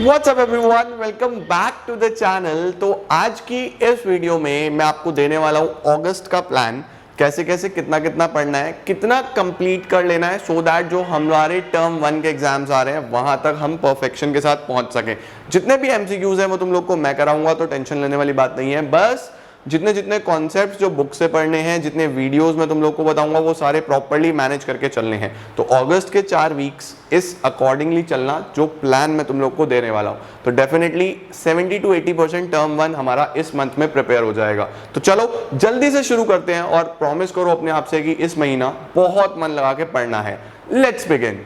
What's up everyone? Welcome back to the channel। तो आज की इस वीडियो में मैं आपको देने वाला हूँ अगस्त का प्लान, कैसे कैसे कितना कितना पढ़ना है, कितना कंप्लीट कर लेना है सो दैट जो हमारे टर्म 1 के एग्जाम्स आ रहे हैं वहां तक हम परफेक्शन के साथ पहुंच सकें। जितने भी एमसीक्यूज हैं वो तुम लोग को मैं कराऊंगा, तो टेंशन लेने वाली बात नहीं है। बस जितने जितने कॉन्सेप्ट्स जो बुक से पढ़ने हैं, जितने वीडियोस में तुम लोग को बताऊंगा वो सारे प्रॉपर्ली मैनेज करके चलने हैं। तो अगस्त के 4 वीक्स इस अकॉर्डिंगली चलना जो प्लान मैं तुम लोग को देने वाला हूं। तो डेफिनेटली 70 to 80% टर्म 1 हमारा इस मंथ में प्रिपेयर हो जाएगा। तो चलो जल्दी से शुरू करते हैं और प्रॉमिस करो अपने आप से कि इस महीना बहुत मन लगा के पढ़ना है। Let's begin.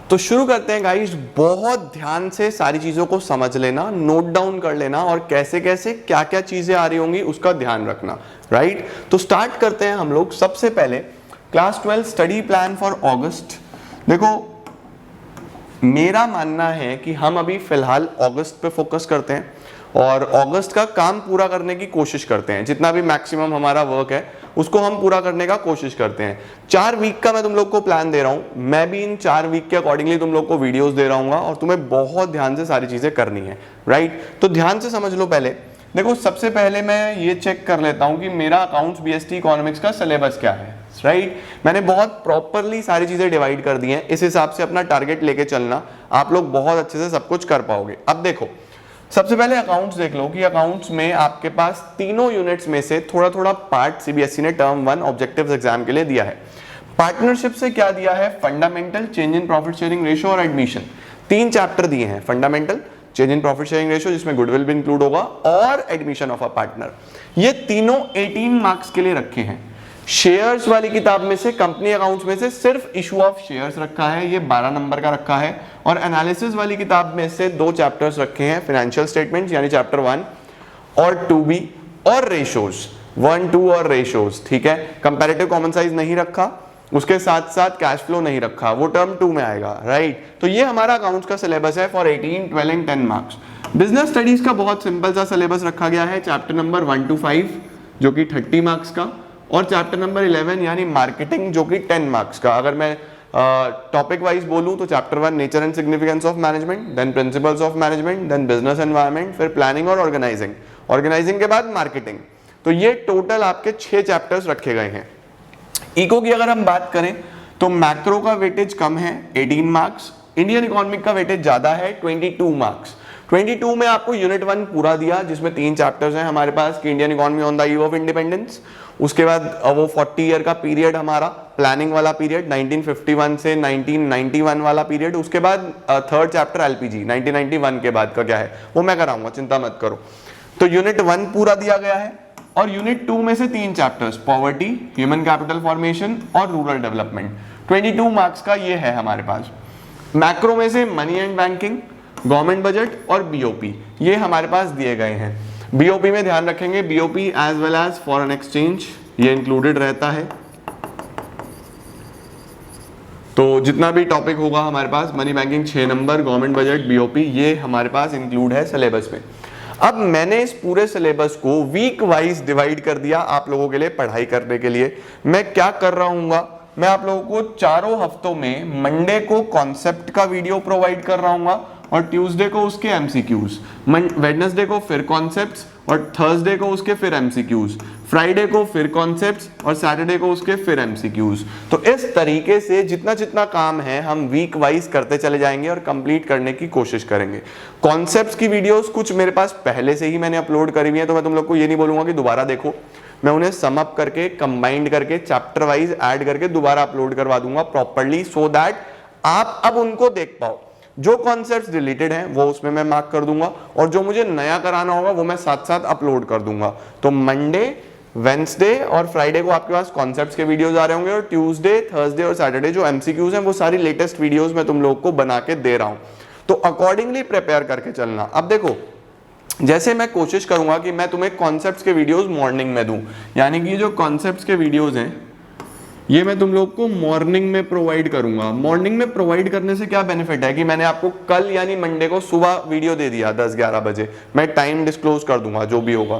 तो शुरू करते हैं गाइस। बहुत ध्यान से सारी चीजों को समझ लेना, नोट डाउन कर लेना और कैसे कैसे क्या क्या चीजें आ रही होंगी उसका ध्यान रखना, राइट। तो स्टार्ट करते हैं हम लोग। सबसे पहले क्लास 12 स्टडी प्लान फॉर अगस्त। देखो मेरा मानना है कि हम अभी फिलहाल अगस्त पे फोकस करते हैं और अगस्त का काम पूरा करने की कोशिश करते हैं। जितना भी मैक्सिमम हमारा वर्क है उसको हम पूरा करने का कोशिश करते हैं। 4 वीक का मैं तुम लोग को प्लान दे रहा हूं। मैं भी इन 4 वीक के अकॉर्डिंगली तुम लोग को वीडियोस दे रहा हूँ और तुम्हें बहुत ध्यान से सारी चीजें करनी है, राइट। तो ध्यान से समझ लो। पहले देखो, सबसे पहले मैं ये चेक कर लेता हूं कि मेरा अकाउंट्स बीएसटी इकोनॉमिक्स का सिलेबस क्या है, राइट। मैंने बहुत प्रॉपरली सारी चीजें डिवाइड कर दी हैं। इस हिसाब से अपना टारगेट लेके चलना, आप लोग बहुत अच्छे से सब कुछ कर पाओगे। अब देखो, सबसे पहले अकाउंट्स देख लो कि अकाउंट्स में आपके पास तीनों यूनिट्स में से थोड़ा थोड़ा पार्ट सीबीएसई ने टर्म 1 ऑब्जेक्टिव्स एग्जाम के लिए दिया है। पार्टनरशिप से क्या दिया है? Fundamental, change in profit sharing ratio और एडमिशन। 3 चैप्टर दिए हैं। Fundamental, change in profit sharing ratio जिसमें गुडविल भी इंक्लूड होगा और एडमिशन ऑफ अ पार्टनर। ये तीनों 18 मार्क्स के लिए रखे हैं। शेयर्स वाली किताब में से, कंपनी अकाउंट्स में से सिर्फ इशू ऑफ शेयर्स रखा है, ये 12 नंबर का रखा है। और एनालिसिस वाली किताब में से 2 चैप्टर्स रखे हैं, फाइनेंशियल स्टेटमेंट्स यानी चैप्टर 1 और 2B और रेशोज 1, 2 और रेशोज, ठीक है। कंपैरेटिव कॉमन साइज नहीं रखा, उसके साथ साथ कैश फ्लो नहीं रखा, वो टर्म 2 में आएगा, राइट। तो ये हमारा अकाउंट्स का सिलेबस है for 18, 12 and 10 marks. Business studies का बहुत सिंपल सा सिलेबस रखा गया है। चैप्टर नंबर 1 to 5 जो कि 30 मार्क्स का, और चैप्टर नंबर 11 यानी मार्केटिंग जो कि 10 मार्क्स का। अगर मैं टॉपिक वाइज बोलूं तो chapter 1 nature and significance of management, then principles of management, then business environment, फिर प्लानिंग और ऑर्गेनाइजिंग, ऑर्गेनाइजिंग के बाद मार्केटिंग। तो ये टोटल आपके 6 चैप्टर्स रखे गए हैं। इको की अगर हम बात करें तो मैक्रो का वेटेज कम है 18 मार्क्स, इंडियन इकोनॉमिक का वेटेज ज्यादा है 22 मार्क्स। 22 में आपको यूनिट 1 पूरा दिया जिसमें 3 चैप्टर्स हैं हमारे पास कि Indian economy on the eve of independence. उसके बाद वो 40 ईयर का पीरियड हमारा प्लानिंग वाला पीरियड 1951 से 1991 वाला पीरियड। उसके बाद 3rd चैप्टर एलपीजी 1991 के बाद का क्या है वो मैं कराऊंगा, चिंता मत करो। तो यूनिट 1 पूरा दिया गया है और यूनिट 2 में से 3 chapters, poverty, human capital formation और रूरल डेवलपमेंट। 22 मार्क्स का ये है हमारे पास। मैक्रो में से money and banking, government budget और बीओपी ये हमारे पास दिए गए हैं। बीओपी में ध्यान रखेंगे, BOP as well as foreign exchange ये इंक्लूडेड रहता है। तो जितना भी टॉपिक होगा हमारे पास, money banking 6 number, government budget, BOP ये हमारे पास इंक्लूड है सिलेबस में। अब मैंने इस पूरे सिलेबस को वीक वाइज डिवाइड कर दिया आप लोगों के लिए पढ़ाई करने के लिए। मैं क्या कर रहा हूँ, मैं आप लोगों को चारों हफ्तों में मंडे को कॉन्सेप्ट का वीडियो प्रोवाइड कर रहा हूँ और ट्यूसडे को उसके एमसीक्यूज, वेडनेसडे को फिर कॉन्सेप्ट्स और थर्सडे को उसके फिर एमसीक्यूज, फ्राइडे को फिर कॉन्सेप्ट्स और सैटरडे को उसके फिर एमसीक्यूज। तो इस तरीके से जितना जितना काम है हम वीक वाइज करते चले जाएंगे और कंप्लीट करने की कोशिश करेंगे। कॉन्सेप्ट्स की वीडियोस कुछ मेरे पास पहले से ही मैंने अपलोड करी हुई है, तो मैं तुम लोग को ये नहीं बोलूंगा कि दोबारा देखो। मैं उन्हें सम अप करके, कंबाइंड करके, चैप्टर वाइज ऐड करके दोबारा अपलोड करवा दूंगा प्रॉपर्ली, सो दैट आप अब उनको देख पाओ। जो कॉन्सेप्ट्स डिलीटेड हैं वो उसमें मैं मार्क कर दूंगा और जो मुझे नया कराना होगा वो मैं साथ साथ अपलोड कर दूंगा। तो मंडे, वेंसडे और फ्राइडे को आपके पास कॉन्सेप्ट्स के वीडियोस आ रहे होंगे और ट्यूसडे, थर्सडे और सैटरडे जो एमसीक्यूज हैं वो सारी लेटेस्ट वीडियोस मैं तुम लोग को बना के दे रहा हूं। तो अकॉर्डिंगली प्रिपेयर करके चलना। अब देखो, जैसे मैं कोशिश करूंगा कि मैं तुम्हें कॉन्सेप्ट्स के वीडियोस मॉर्निंग में दूं, यानी कि जो कॉन्सेप्ट्स के वीडियोस हैं ये मैं तुम लोग को मॉर्निंग में प्रोवाइड करूंगा। मॉर्निंग में प्रोवाइड करने से क्या बेनिफिट है कि मैंने आपको कल यानी मंडे को सुबह वीडियो दे दिया 10-11 बजे, मैं टाइम डिस्क्लोज कर दूंगा जो भी होगा,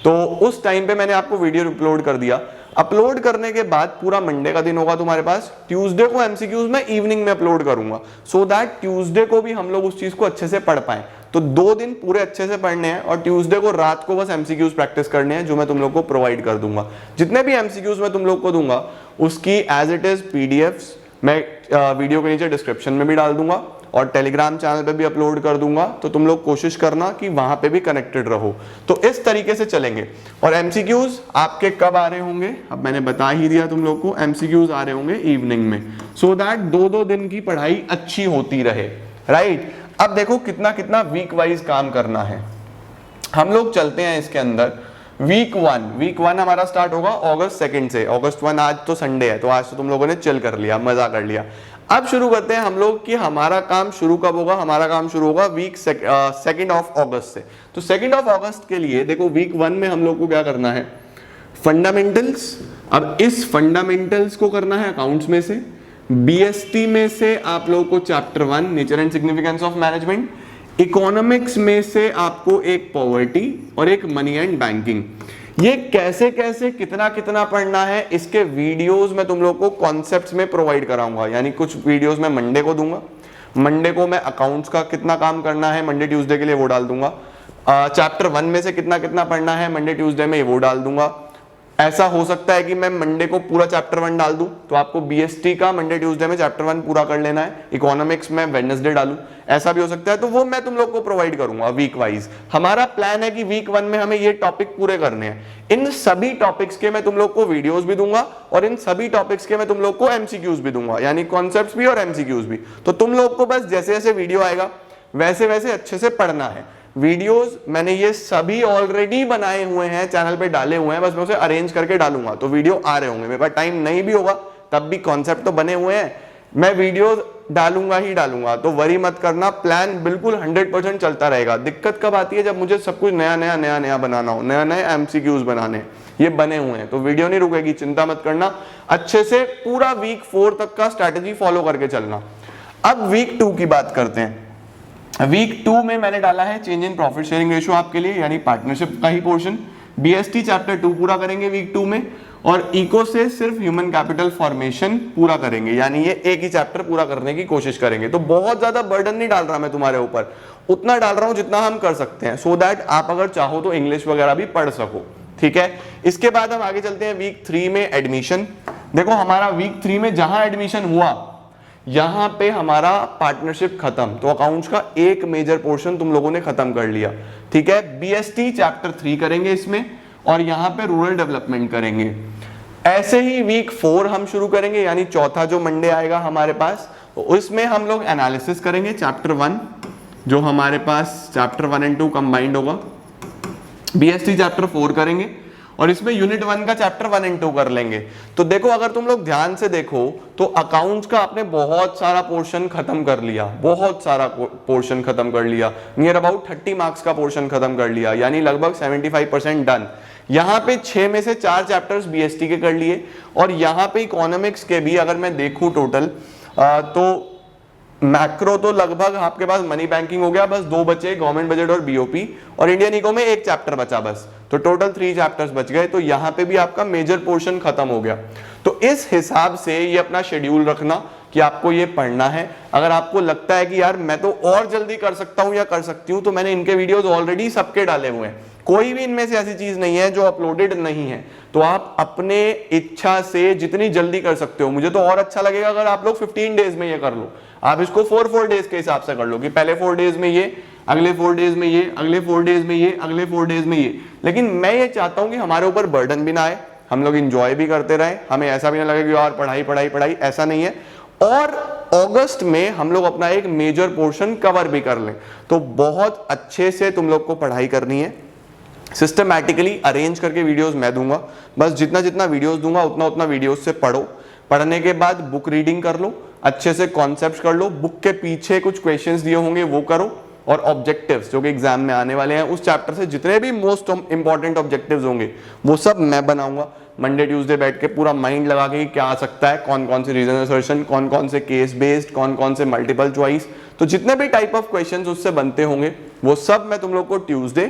तो उस टाइम पे मैंने आपको वीडियो अपलोड कर दिया। अपलोड करने के बाद पूरा मंडे का दिन होगा तुम्हारे पास, ट्यूसडे को एमसीक्यूज मैं इवनिंग में अपलोड करूंगा, सो दैट ट्यूसडे को भी हम लोग उस चीज को अच्छे से पढ़ पाए। तो 2 दिन पूरे अच्छे से पढ़ने हैं और ट्यूसडे को रात को बस एमसीक्यूज प्रैक्टिस करने हैं, जो मैं तुम लोग को प्रोवाइड कर दूंगा। जितने भी एमसीक्यूज मैं तुम लोग को दूंगा उसकी एज इट इज पीडीएफ्स मैं वीडियो के नीचे डिस्क्रिप्शन में भी डाल दूंगा और टेलीग्राम चैनल पे भी अपलोड कर दूंगा, तो तुम लोग कोशिश करना कि वहां पे भी कनेक्टेड रहो। तो इस तरीके से चलेंगे। और एमसीक्यूज आपके कब आ रहे होंगे, अब मैंने बता ही दिया तुम लोग को, एमसीक्यूज आ रहे होंगे इवनिंग में, सो दैट 2-2 दिन की पढ़ाई अच्छी होती रहे, राइट। अब देखो कितना कितना वीक वाइज काम करना है। हम लोग चलते हैं इसके अंदर। वीक वन हमारा स्टार्ट होगा August 2 से। August 1 आज तो संडे है, तो आज तो तुम लोगों ने चिल कर लिया, मजा कर लिया। अब शुरू करते हैं हम लोग कि हमारा काम शुरू कब होगा। हमारा काम शुरू होगा वीक 2 अगस्त से। तो 2 अगस्त के लिए देखो वीक 1 में हम लोग को क्या करना है, फंडामेंटल्स। अब इस फंडामेंटल्स को करना है अकाउंट्स में से। बीएसटी में से आप लोगों को chapter 1 nature and significance of management. Economics में से आपको एक पॉवर्टी और एक मनी एंड बैंकिंग। ये कैसे कैसे कितना कितना पढ़ना है इसके वीडियोस मैं तुम लोग को कॉन्सेप्ट्स में प्रोवाइड कराऊंगा। यानी कुछ वीडियोस मैं मंडे को दूंगा, मंडे को मैं अकाउंट्स का कितना काम करना है मंडे ट्यूसडे के लिए वो डाल दूंगा। चैप्टर 1 में से कितना कितना पढ़ना है मंडे ट्यूसडे में वो डाल दूंगा। ऐसा हो सकता है कि मैं मंडे को पूरा चैप्टर 1 डाल दूं, तो आपको बीएसटी का मंडे ट्यूसडे में चैप्टर 1 पूरा कर लेना है। इकोनॉमिक्स में वेडनेसडे डालूं, ऐसा भी हो सकता है, तो वो मैं तुम लोग को प्रोवाइड करूंगा वीक वाइज। हमारा प्लान है कि वीक 1 में हमें ये टॉपिक पूरे करने हैं। इन सभी टॉपिक्स के मैं तुम लोग को वीडियोस भी दूंगा और इन सभी टॉपिक्स के मैं तुम लोग को एमसीक्यूज भी दूंगा, यानी कॉन्सेप्ट्स भी और एमसीक्यूज भी। तो तुम लोग को बस जैसे जैसे वीडियो आएगा वैसे वैसे अच्छे से पढ़ना है। वीडियोस मैंने ये सभी ऑलरेडी बनाए हुए हैं, चैनल पे डाले हुए हैं, बस मैं उसे अरेंज करके डालूंगा, तो वीडियो आ रहे होंगे। मेरे पास टाइम नहीं भी होगा तब भी कॉन्सेप्ट तो बने हुए हैं, मैं वीडियोस डालूंगा ही डालूंगा, तो वरी मत करना। प्लान बिल्कुल 100% चलता रहेगा। दिक्कत कब आती है, जब मुझे सब कुछ नया नया बनाना हो, नया नए एमसीक्यूज बनाने, ये बने हुए हैं, तो वीडियो नहीं रुकेगी, चिंता मत करना। अच्छे से पूरा वीक 4 तक का स्ट्रैटेजी फॉलो करके चलना। अब वीक 2 की बात करते हैं। वीक 2 में मैंने डाला है change in profit sharing ratio आपके लिए, यानी पार्टनरशिप का ही पोर्शन। बीएसटी चैप्टर 2 पूरा करेंगे वीक 2 में, और इको से सिर्फ ह्यूमन कैपिटल फॉर्मेशन पूरा करेंगे, यानी ये एक ही चैप्टर पूरा करने की कोशिश करेंगे। तो बहुत ज्यादा बर्डन नहीं डाल रहा मैं तुम्हारे ऊपर, उतना डाल रहा हूं जितना हम कर सकते हैं, सो दैट आप अगर चाहो तो इंग्लिश वगैरह भी पढ़ सको, ठीक है। इसके बाद हम आगे चलते हैं वीक 3 में एडमिशन। देखो हमारा वीक 3 में जहां एडमिशन हुआ यहां पे हमारा पार्टनरशिप खत्म, तो अकाउंट्स का एक मेजर पोर्शन तुम लोगों ने खत्म कर लिया, ठीक है। बीएसटी चैप्टर 3 करेंगे इसमें, और यहां पे रूरल डेवलपमेंट करेंगे। ऐसे ही वीक 4 हम शुरू करेंगे, यानी चौथा जो मंडे आएगा हमारे पास, तो उसमें हम लोग एनालिसिस करेंगे चैप्टर 1, जो हमारे पास चैप्टर 1 और 2 कंबाइंड होगा। बीएसटी चैप्टर 4 करेंगे, और इसमें यूनिट 1 का चैप्टर 1 और 2 कर लेंगे। तो देखो अगर तुम लोग ध्यान से देखो तो अकाउंट्स का आपने बहुत सारा पोर्शन खत्म कर लिया, बहुत सारा पोर्शन खत्म कर लिया, नियर अबाउट 30 मार्क्स का पोर्शन खत्म कर लिया, यानी लगभग 75% डन। यहाँ पे 6 में से 4 चैप्टर्स बीएसटी के कर लिए, और यहाँ पे इकोनॉमिक्स के भी अगर मैं देखूं टोटल तो मैक्रो तो लगभग आपके पास मनी बैंकिंग हो गया, बस 2 बचे, गवर्नमेंट बजट और बीओपी, और इंडियन इको में 1 चैप्टर बचा बस, तो टोटल 3 चैप्टर्स बच गए। तो यहाँ पे भी आपका मेजर पोर्शन खत्म हो गया। तो इस हिसाब से ये अपना शेड्यूल रखना कि आपको ये पढ़ना है। अगर आपको लगता है कि यार मैं तो और जल्दी कर सकता हूँ या कर सकती हूँ, तो मैंने इनके वीडियोस ऑलरेडी सबके डाले हुए हैं, कोई भी इनमें से ऐसी चीज नहीं है जो अपलोडेड नहीं है। तो आप अपने इच्छा से जितनी जल्दी कर सकते हो, मुझे तो और अच्छा लगेगा अगर आप लोग 15 डेज में ये कर लो। आप इसको 4 डेज के हिसाब से कर लो कि पहले 4 डेज में ये, अगले 4 डेज में ये, अगले 4 डेज में ये, अगले 4 डेज में ये। लेकिन मैं ये चाहता हूं कि हमारे ऊपर बर्डन भी ना आए, हम लोग इंजॉय भी करते रहे, हमें ऐसा भी ना लगे कि यार पढ़ाई पढ़ाई पढ़ाई, ऐसा नहीं है। और अगस्त में हम लोग अपना एक मेजर पोर्शन कवर भी कर लें। तो बहुत अच्छे से तुम लोग को पढ़ाई करनी है, सिस्टमैटिकली अरेंज करके वीडियोस मैं दूंगा। बस जितना जितना वीडियोस दूंगा उतना उतना वीडियोस से पढ़ो। पढ़ने के बाद बुक रीडिंग कर लो, अच्छे से कॉन्सेप्ट्स कर लो, बुक के पीछे कुछ क्वेश्चंस दिए होंगे वो करो, और ऑब्जेक्टिव्स जो कि एग्जाम में आने वाले हैं, उस चैप्टर से जितने भी मोस्ट इंपॉर्टेंट ऑब्जेक्टिव्स होंगे वो सब मैं बनाऊंगा। मंडे ट्यूसडे बैठ के पूरा माइंड लगा के क्या आ सकता है, कौन कौन से रीजन असर्शन, कौन कौन से केस बेस्ड, कौन कौन से मल्टीपल चॉइस, तो जितने भी टाइप ऑफ क्वेश्चंस उससे बनते होंगे वो सब मैं तुम लोग को Tuesday,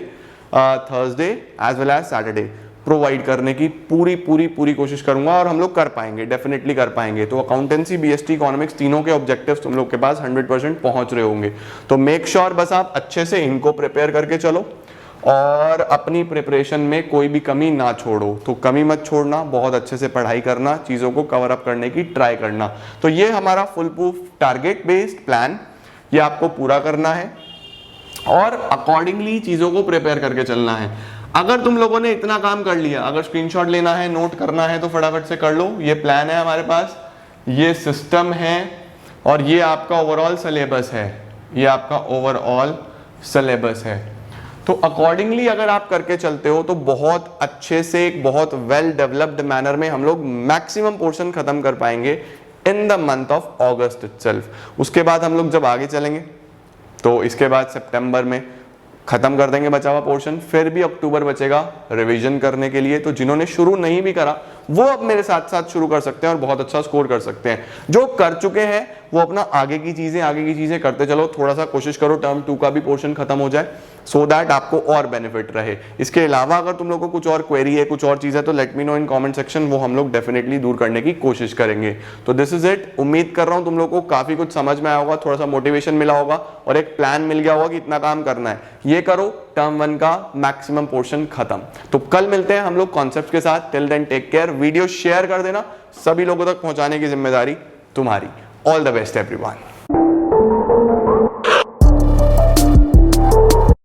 Thursday as well as Saturday provide करने की पूरी कोशिश करूंगा, और हम लोग कर पाएंगे, डेफिनेटली कर पाएंगे। तो अकाउंटेंसी, बीएसटी, इकोनॉमिक्स, तीनों के ऑब्जेक्टिव्स तुम लोग के पास 100% पहुंच रहे होंगे। तो मेक श्योर बस आप अच्छे से इनको प्रिपेयर करके चलो और अपनी प्रिपरेशन में कोई भी कमी ना छोड़ो। तो कमी मत छोड़ना, बहुत अच्छे से पढ़ाई करना, चीज़ों को कवर अप करने की ट्राई करना। तो ये हमारा full proof target based plan, ये आपको पूरा करना है और अकॉर्डिंगली चीज़ों को प्रिपेयर करके चलना है। अगर तुम लोगों ने इतना काम कर लिया, अगर स्क्रीनशॉट लेना है, नोट करना है, तो फटाफट से कर लो। ये प्लान है हमारे पास, ये सिस्टम है और ये आपका ओवरऑल सिलेबस है, ये आपका ओवरऑल सिलेबस है। तो अकॉर्डिंगली अगर आप करके चलते हो तो बहुत अच्छे से, एक बहुत वेल डेवलप्ड मैनर में हम लोग मैक्सिमम पोर्शन खत्म कर पाएंगे in the month of August itself. उसके बाद हम लोग जब आगे चलेंगे तो इसके बाद सितंबर में खत्म कर देंगे बचा हुआ पोर्शन, फिर भी अक्टूबर बचेगा रिवीजन करने के लिए। तो जिन्होंने शुरू नहीं भी करा वो अब मेरे साथ साथ शुरू कर सकते हैं और बहुत अच्छा स्कोर कर सकते हैं। जो कर चुके हैं वो अपना आगे की चीजें करते चलो। थोड़ा सा कोशिश करो टर्म 2 का भी पोर्शन खत्म हो जाए, सो दैट आपको और बेनिफिट रहे। इसके अलावा अगर तुम लोग को कुछ और क्वेरी है, कुछ और चीज है, तो let me know in comment section, वो हम लोग डेफिनेटली दूर करने की कोशिश करेंगे। तो दिस इज इट। उम्मीद कर रहा हूं तुम लोग को काफी कुछ समझ में आया होगा, थोड़ा सा मोटिवेशन मिला होगा और एक प्लान मिल गया होगा कि इतना काम करना है, ये करो, टर्म 1 का मैक्सिमम पोर्शन खत्म। तो कल मिलते हैं हम लोग कॉन्सेप्ट के साथ। Till then take care. Video share कर देना, सभी लोगों तक पहुंचाने की जिम्मेदारी तुम्हारी। All the best everyone.